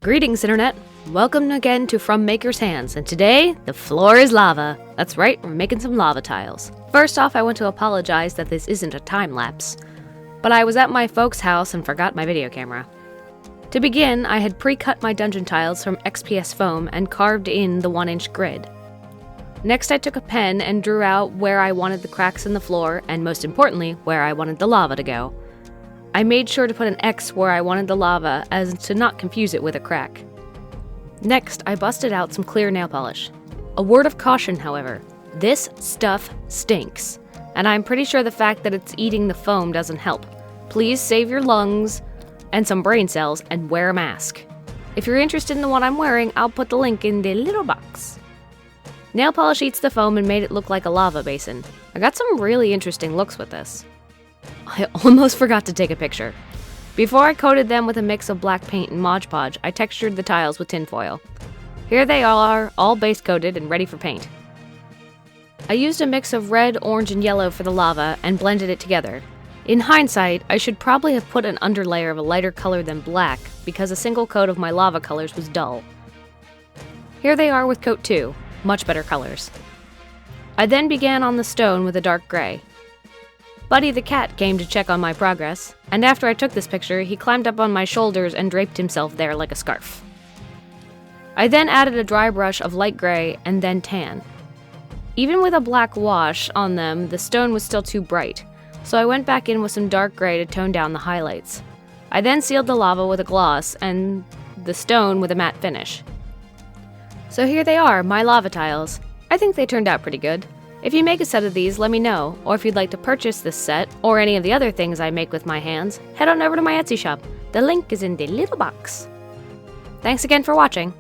Greetings, Internet! Welcome again to From Maker's Hands, and today, the floor is lava. That's right, we're making some lava tiles. First off, I want to apologize that this isn't a time-lapse, but I was at my folks' house and forgot my video camera. To begin, I had pre-cut my dungeon tiles from XPS foam and carved in the 1-inch grid. Next, I took a pen and drew out where I wanted the cracks in the floor, and most importantly, where I wanted the lava to go. I made sure to put an X where I wanted the lava as to not confuse it with a crack. Next, I busted out some clear nail polish. A word of caution, however, this stuff stinks, and I'm pretty sure the fact that it's eating the foam doesn't help. Please save your lungs and some brain cells and wear a mask. If you're interested in the one I'm wearing, I'll put the link in the little box. Nail polish eats the foam and made it look like a lava basin. I got some really interesting looks with this. I almost forgot to take a picture. Before I coated them with a mix of black paint and Mod Podge, I textured the tiles with tinfoil. Here they are, all base coated and ready for paint. I used a mix of red, orange, and yellow for the lava and blended it together. In hindsight, I should probably have put an underlayer of a lighter color than black because a single coat of my lava colors was dull. Here they are with coat 2, much better colors. I then began on the stone with a dark gray. Buddy the cat came to check on my progress, and after I took this picture, he climbed up on my shoulders and draped himself there like a scarf. I then added a dry brush of light gray and then tan. Even with a black wash on them, the stone was still too bright, so I went back in with some dark gray to tone down the highlights. I then sealed the lava with a gloss and the stone with a matte finish. So here they are, my lava tiles. I think they turned out pretty good. If you make a set of these, let me know, or if you'd like to purchase this set, or any of the other things I make with my hands, head on over to my Etsy shop. The link is in the little box. Thanks again for watching.